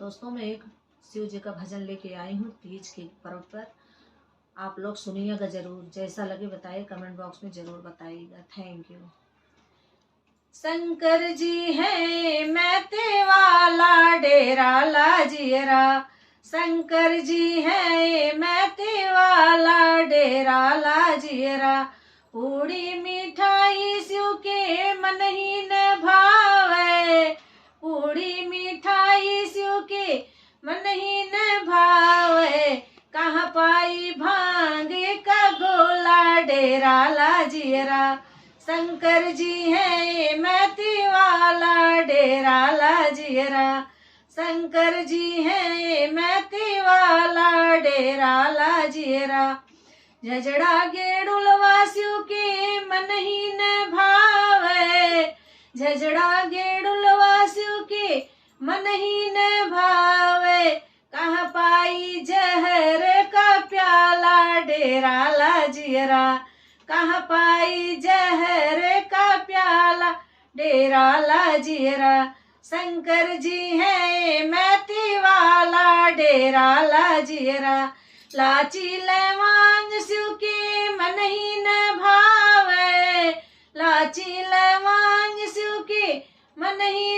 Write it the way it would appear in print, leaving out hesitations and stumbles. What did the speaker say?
दोस्तों मैं एक शिव जी का भजन लेके आई हूँ तीज के पर्व पर। आप लोग सुनिएगा जरूर, जैसा लगे बताइए, कमेंट बॉक्स में जरूर बताइएगा। Thank you. शंकर जी है मैते वाला डेरा लाजियरा, शंकर जी है मैते वाला डेरा लाजियरा। पूड़ी मिठाई शिव के मन ही न भावे, पूड़ी मिठाई शिव के मन ही न भावे। कहाँ पाई भांग का गोला डेरा लाजियरा, शंकर जी है मैती वाला डेरा लाजियरा, शंकर जी है मैती वाला डेरा लाजियरा। झजड़ा गेड़ुलवा शिव के मन ही न भावे, झजड़ा गेड़ुलवा शिव के मन ही न भावे। कहाँ पाई जहर का प्याला डेरा लाजियरा, कहाँ पाई जहर का प्याला डेरा लाजियरा। शंकर जी है मैती वाला डेरा लाजियरा, लाची लवांग शिव के मन ही न भावे, लाची लवांग शिव के मन ही